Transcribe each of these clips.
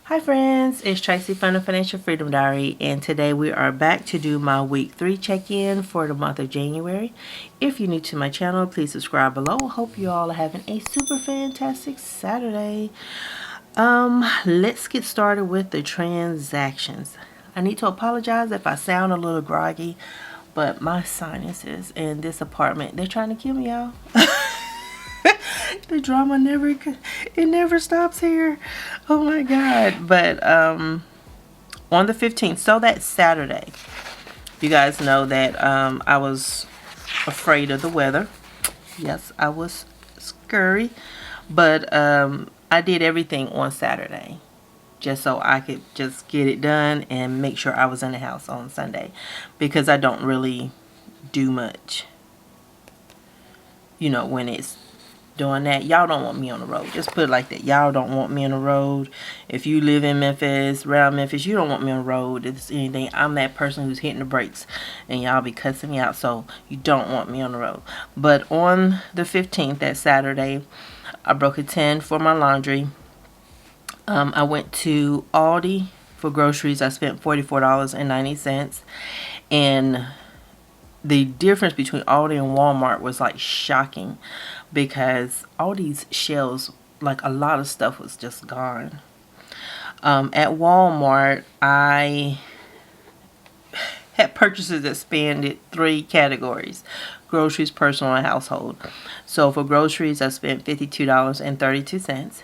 Hi friends, it's Tracy from the Financial Freedom Diary, and today we are back to do my week 3 check-in for the month of January. If you're new to my channel, please subscribe below. Hope you all are having a super fantastic Saturday. Let's get started with the transactions. I need to apologize if I sound a little groggy, but my sinuses in this apartment, they're trying to kill me, y'all. The drama never stops here. Oh my god. But on the 15th, so that's Saturday, you guys know that I was afraid of the weather. Yes, I was scary, but I did everything on Saturday just so I could just get it done and make sure I was in the house on Sunday, because I don't really do much, you know, when it's doing that. Y'all don't want me on the road. Just put it like that. Y'all don't want me on the road. If you live in Memphis, around Memphis, you don't want me on the road. If it's anything, I'm that person who's hitting the brakes and y'all be cussing me out. So you don't want me on the road. But on the 15th, that Saturday, I broke a 10 for my laundry. I went to Aldi for groceries. I spent $44.90, and the difference between Aldi and Walmart was like shocking, because Aldi's shelves, like a lot of stuff was just gone. At Walmart, I had purchases that spanned 3 categories: groceries, personal, and household. So for groceries, I spent $52.32.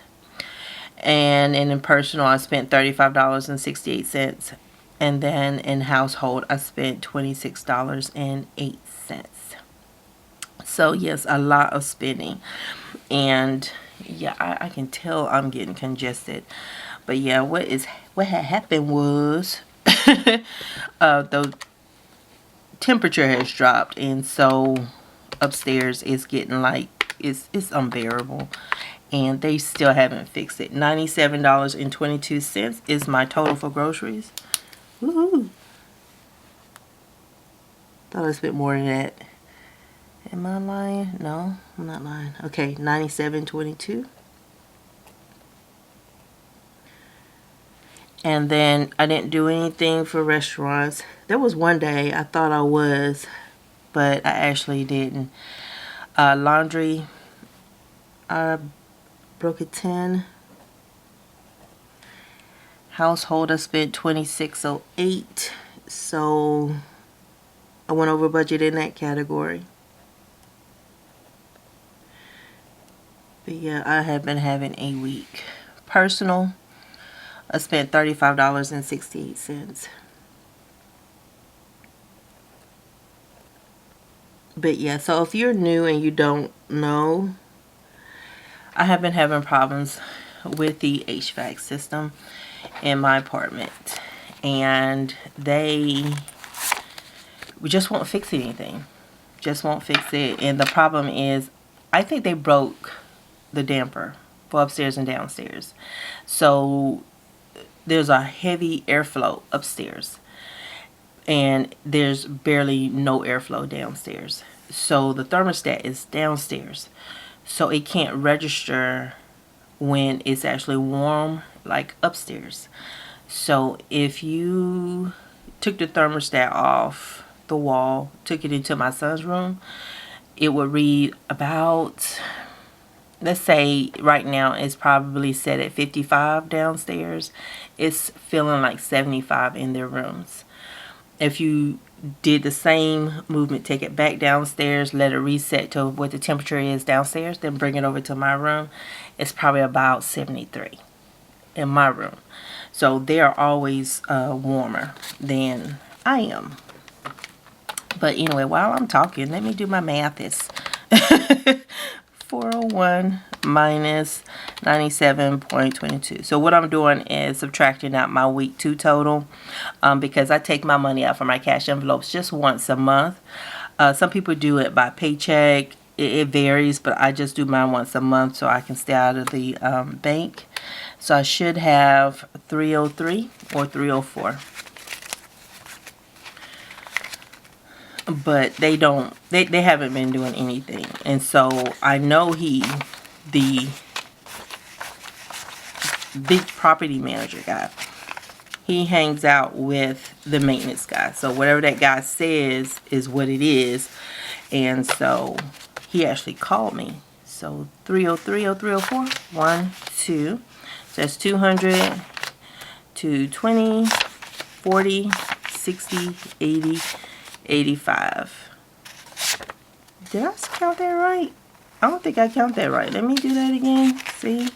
And in personal, I spent $35.68. And then in household, I spent $26.08. So yes, a lot of spending. And yeah, I can tell I'm getting congested. But yeah, what had happened was the temperature has dropped, and so upstairs is getting like it's unbearable. And they still haven't fixed it. $97.22 is my total for groceries. Woohoo! Thought I spent more than that. Am I lying? No, I'm not lying. Okay, $97.22. And then I didn't do anything for restaurants. There was one day I thought I was, but I actually didn't. Laundry, I broke a 10. Household, I spent $26.08. So I went over budget in that category. But yeah, I have been having a week. Personal, I spent $35.68. But yeah, so if you're new and you don't know, I have been having problems with the HVAC system in my apartment, and we just won't fix anything. Just won't fix it. And the problem is, I think they broke the damper for upstairs and downstairs. So there's a heavy airflow upstairs, and there's barely no airflow downstairs. So the thermostat is downstairs, so it can't register when it's actually warm like upstairs. So if you took the thermostat off the wall, took it into my son's room, it would read about, let's say right now it's probably set at 55 downstairs. It's feeling like 75 in their rooms. If you did the same movement, take it back downstairs, let it reset to what the temperature is downstairs, then bring it over to my room, it's probably about 73 in my room. So they are always warmer than I am. But anyway, while I'm talking, let me do my math. It's 401 minus 97.22. So what I'm doing is subtracting out my week 2 total, because I take my money out from my cash envelopes just once a month. Some people do it by paycheck. It varies, but I just do mine once a month so I can stay out of the bank. So I should have 303 or 304. But they haven't been doing anything. And so I know the 303 or 304. But they don't, they haven't been doing anything. And so I know the 303 or 304. But they haven't been doing anything. And so I know the 303 or 304. But they haven't been doing anything. And so I know the 303 or 304. But they haven't been doing anything. And so I know big property manager guy. He hangs out with the maintenance guy. So whatever that guy says is what it is. And so he actually called me. So 303, 0304, 1, 2. So that's 200, 220, 40, 60, 80, 85. Did I count that right? I don't think I count that right. Let me do that again. See?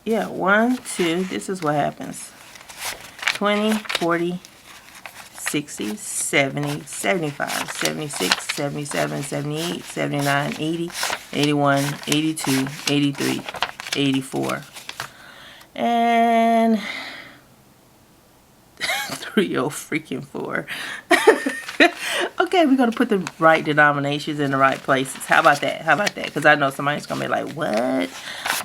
Yeah, 1, 2. This is what happens. 20, 40, 60, 70, 75, 76, 77, 78, 79, 80, 81, 82, 83, 84. And 304. Okay, we're going to put the right denominations in the right places. How about that? How about that? Because I know somebody's going to be like, what?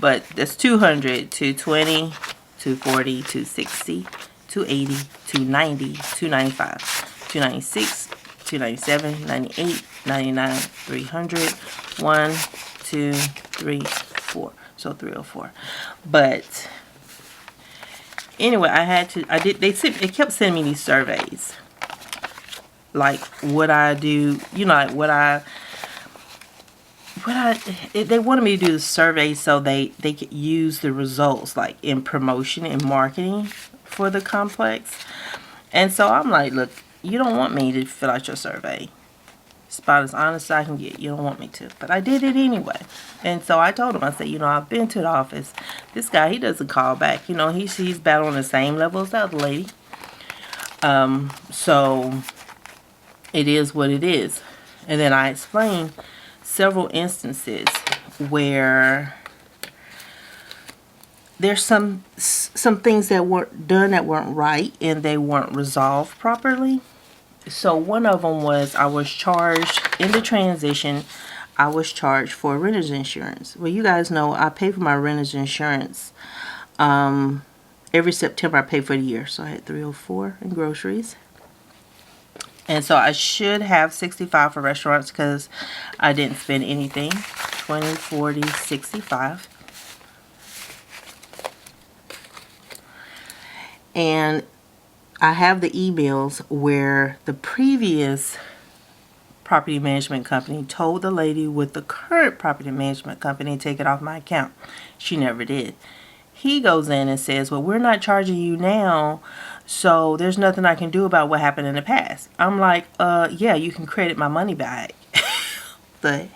But that's 200, 220, 240, 260, 280, 290, 295, 296, 297, 98, 99, 300, 1, 2, 3, 4. So 304. But anyway, they kept sending me these surveys. Like what I do, you know, like they wanted me to do the survey so they could use the results like in promotion and marketing for the complex. And so I'm like, look, you don't want me to fill out your survey. It's about as honest as I can get. You don't want me to. But I did it anyway. And so I told him, I said, you know, I've been to the office. This guy, he doesn't call back. You know, he's battling the same level as the other lady. So it is what it is. And then I explained several instances where there's some things that weren't done that weren't right and they weren't resolved properly. So one of them was I was charged in the transition. I was charged for renter's insurance. Well, you guys know I pay for my renter's insurance. Every September I pay for the year. So I had 304 in groceries. And so I should have 65 for restaurants because I didn't spend anything. 20, 40, 65. And I have the emails where the previous property management company told the lady with the current property management company to take it off my account. She never did. He goes in and says, well, we're not charging you now, so there's nothing I can do about what happened in the past. I'm like, yeah, you can credit my money back. The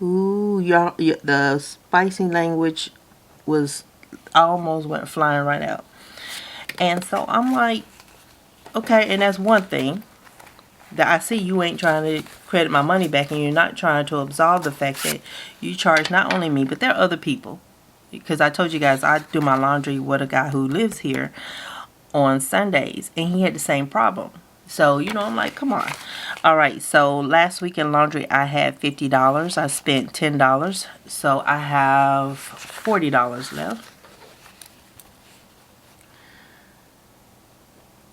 y'all, the spicy language was, I almost went flying right out. And so I'm like, okay, and that's one thing that I see. You ain't trying to credit my money back, and you're not trying to absolve the fact that you charge not only me, but there are other people. Because I told you guys I do my laundry with a guy who lives here on Sundays, and he had the same problem. So, you know, I'm like, come on. All right, so last week in laundry I had $50. I spent $10. So I have $40 left.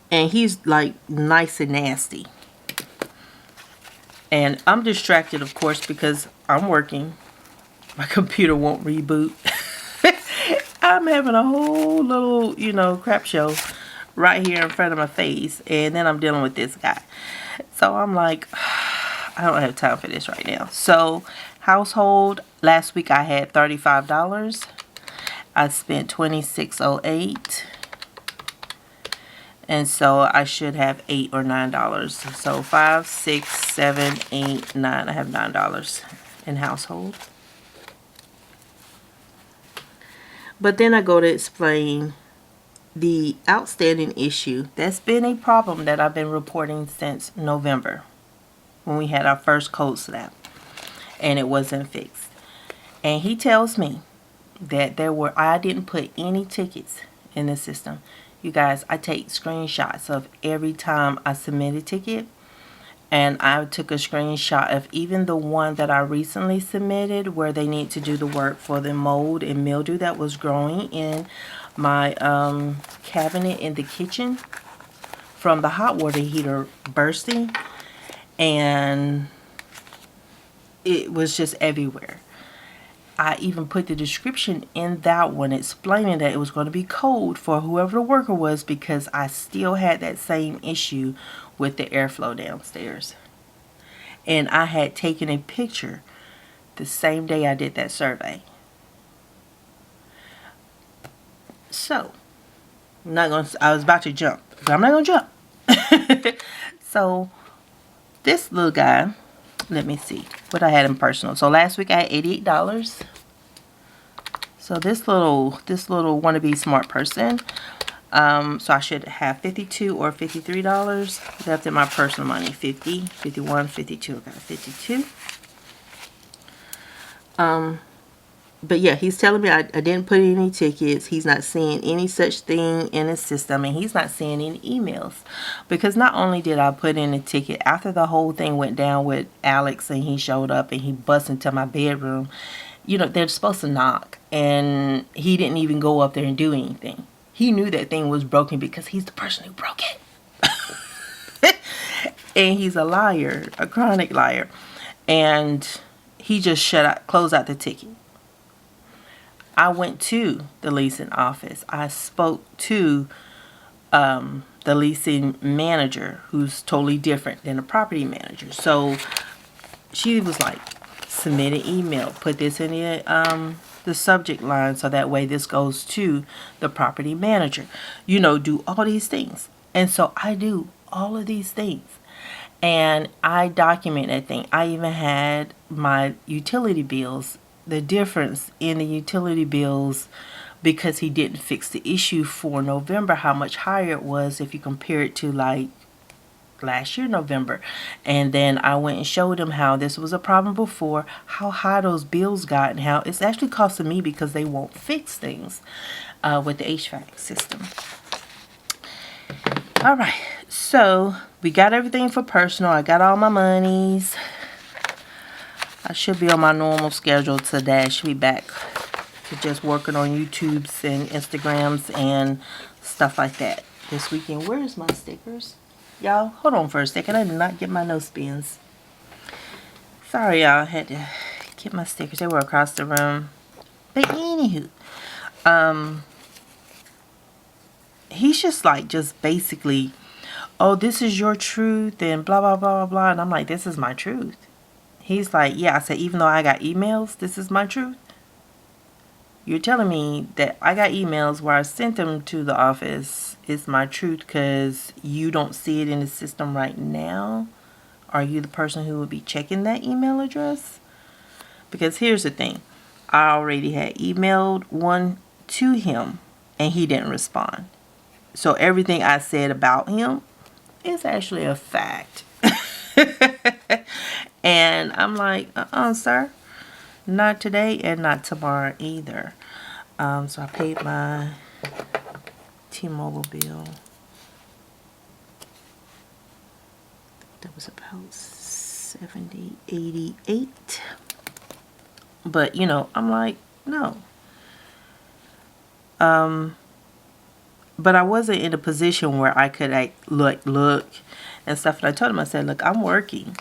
And he's like nice and nasty. And I'm distracted, of course, because I'm working. My computer won't reboot. I'm having a whole little, you know, crap show right here in front of my face. And then I'm dealing with this guy. So I'm like, I don't have time for this right now. So household, last week I had $35. I spent $26.08. And so I should have $8 or $9. So 5, 6, 7, 8, 9. I have $9 in household. But then I go to explain the outstanding issue. That's been a problem that I've been reporting since November, when we had our first code snap, and it wasn't fixed. And he tells me that I didn't put any tickets in the system. You guys, I take screenshots of every time I submit a ticket. And I took a screenshot of even the one that I recently submitted where they need to do the work for the mold and mildew that was growing in my cabinet in the kitchen from the hot water heater bursting. And it was just everywhere. I even put the description in that one explaining that it was going to be cold for whoever the worker was, because I still had that same issue with the airflow downstairs. And I had taken a picture the same day I did that survey. So, I was about to jump, but I'm not going to jump. So, this little guy, let me see what I had in personal. So last week I had $88. So this little wannabe smart person, so I should have $52 or $53 left in my personal money. 50, 51, 52. I got 52. But yeah, he's telling me I didn't put any tickets. He's not seeing any such thing in his system, and he's not seeing any emails. Because not only did I put in a ticket, after the whole thing went down with Alex and he showed up and he bust into my bedroom, you know, they're supposed to knock, and he didn't even go up there and do anything. He knew that thing was broken because he's the person who broke it. And he's a liar, a chronic liar. And he just closed out the ticket. I went to the leasing office. I spoke to the leasing manager, who's totally different than the property manager. So she was like, submit an email, put this in the subject line, so that way this goes to the property manager. You know, do all these things. And so I do all of these things. And I document that thing. I even had my utility bills, the difference in the utility bills, because he didn't fix the issue for November, how much higher it was if you compare it to like last year November. And then I went and showed him how this was a problem before, how high those bills got, and how it's actually costing me because they won't fix things with the HVAC system. All right, so we got everything for personal. I got all my monies. I should be on my normal schedule today. I should be back to just working on YouTubes and Instagrams and stuff like that this weekend. Where's my stickers? Y'all, hold on for a second. I did not get my nose pins. Sorry, y'all. I had to get my stickers. They were across the room. But anywho, he's just like, basically, oh, this is your truth and blah, blah, blah, blah, blah. And I'm like, this is my truth. He's like, yeah. I said, even though I got emails, this is my truth. You're telling me that I got emails where I sent them to the office. It's my truth because you don't see it in the system right now? Are you the person who would be checking that email address? Because here's the thing. I already had emailed one to him and he didn't respond. So everything I said about him is actually a fact. And I'm like, sir. Not today and not tomorrow either. So I paid my T-Mobile bill. That was about $70, $88. But, you know, I'm like, no. But I wasn't in a position where I could look and stuff. And I told him, I said, look, I'm working.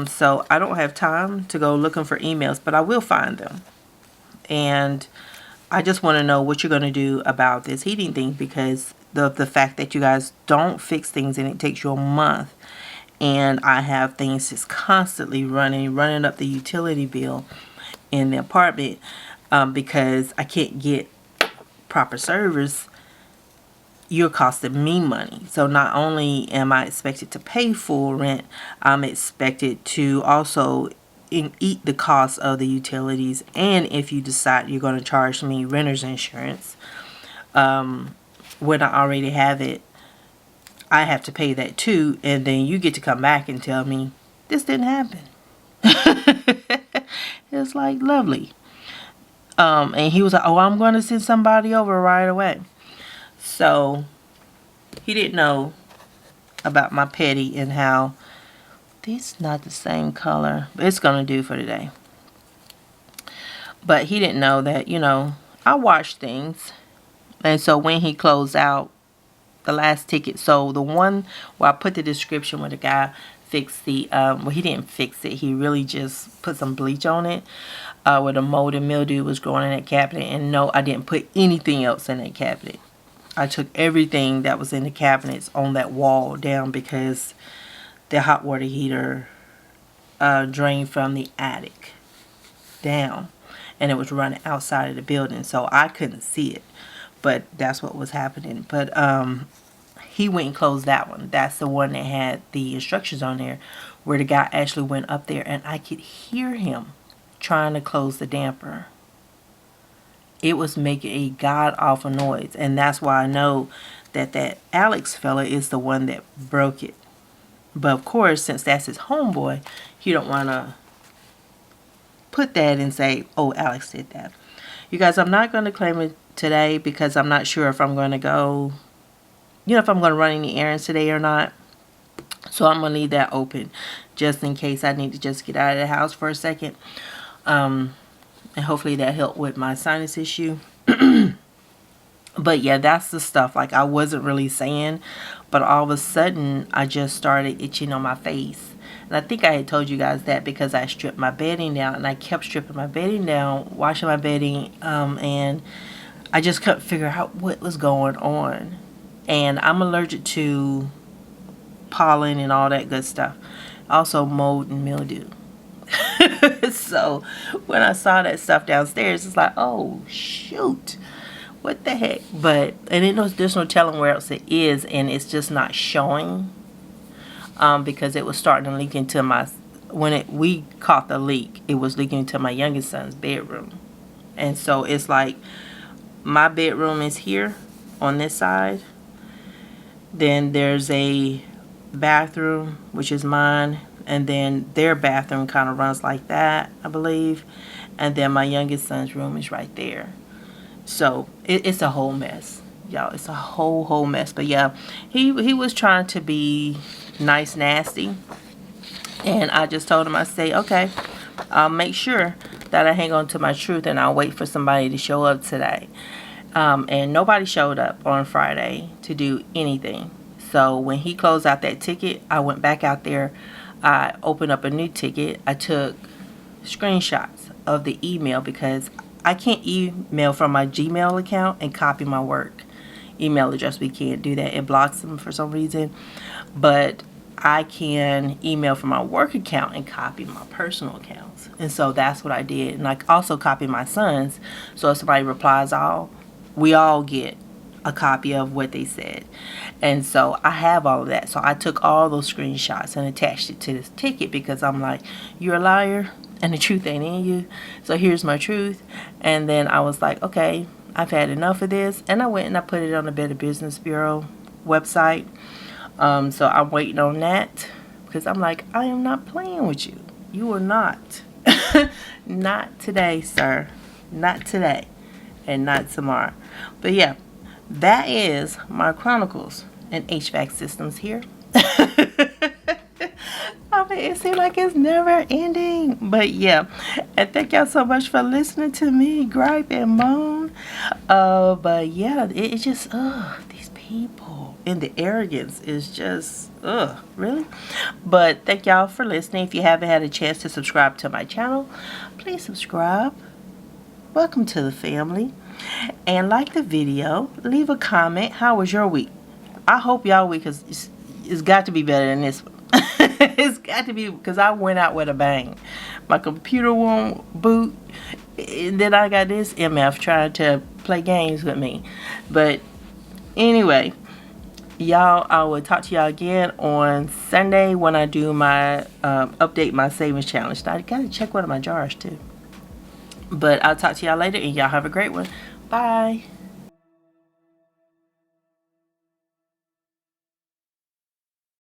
So I don't have time to go looking for emails, but I will find them. And I just want to know what you're going to do about this heating thing, because the fact that you guys don't fix things and it takes you a month, and I have things just constantly running up the utility bill in the apartment because I can't get proper service. You're costing me money. So not only am I expected to pay full rent, I'm expected to also eat the cost of the utilities. And if you decide you're going to charge me renter's insurance, when I already have it, I have to pay that too. And then you get to come back and tell me this didn't happen. It's like, lovely. And he was like, oh, I'm going to send somebody over right away. So he didn't know about my petty and how this is not the same color, but it's going to do for today. But he didn't know that, you know, I watch things. And so when he closed out the last ticket, so the one where I put the description where the guy fixed the, well, he didn't fix it. He really just put some bleach on it. where the mold and mildew was growing in that cabinet. And no, I didn't put anything else in that cabinet. I took everything that was in the cabinets on that wall down because the hot water heater drained from the attic down, and it was running outside of the building, so I couldn't see it, but that's what was happening. But he went and closed that one. That's the one that had the instructions on there, where the guy actually went up there, and I could hear him trying to close the damper. It was making a god-awful noise, and that's why I know that Alex fella is the one that broke it. But of course, since that's his homeboy, you don't want to put that and say, oh, Alex did that. You guys, I'm not going to claim it today because I'm not sure if I'm going to go, if I'm going to run any errands today or not. So I'm going to leave that open just in case I need to just get out of the house for a second. And hopefully that helped with my sinus issue. But yeah, that's the stuff like I wasn't really saying, but all of a sudden I just started itching on my face. And I think I had told you guys that because I stripped my bedding down, and I kept stripping my bedding down, washing my bedding, and I just couldn't figure out what was going on. And I'm allergic to pollen and all that good stuff. Also mold and mildew. So when I saw that stuff downstairs, it's like, oh shoot, what the heck? But there's no telling where else it is, and it's just not showing, because it was starting to leak into we caught the leak, it was leaking into my youngest son's bedroom. And so it's like my bedroom is here on this side, then there's a bathroom, which is mine, and then their bathroom kind of runs like that, I believe, and then my youngest son's room is right there. So it's a whole mess, y'all. It's a whole mess. But yeah, he was trying to be nice nasty, and I just told him, I say, okay, I'll make sure that I hang on to my truth, and I'll wait for somebody to show up today. And nobody showed up on Friday to do anything. So when he closed out that ticket, I went back out there. I opened up a new ticket. I took screenshots of the email because I can't email from my Gmail account and copy my work email address. We can't do that. It blocks them for some reason. But I can email from my work account and copy my personal accounts. And so that's what I did. And I also copy my son's. So if somebody replies all, we all get a copy of what they said. And so I have all of that. So I took all those screenshots and attached it to this ticket because I'm like, you're a liar and the truth ain't in you. So here's my truth. And then I was like, okay, I've had enough of this. And I went and I put it on the Better Business Bureau website. So I'm waiting on that because I'm like, I am not playing with you. You are not. Not today, sir. Not today. And not tomorrow. But yeah, that is my chronicles and HVAC systems here. I mean, it seems like it's never ending. But yeah, and thank y'all so much for listening to me gripe and moan. But yeah, it's just, these people and the arrogance is just, really. But thank y'all for listening. If you haven't had a chance to subscribe to my channel, please subscribe. Welcome to the family. And like the video, leave a comment. How was your week? I hope y'all week it's got to be better than this one. It's got to be, because I went out with a bang. My computer won't boot, and then I got this MF trying to play games with me. But anyway, y'all, I will talk to y'all again on Sunday when I do my update my savings challenge. I gotta check one of my jars too. But I'll talk to y'all later, and y'all have a great one. Bye.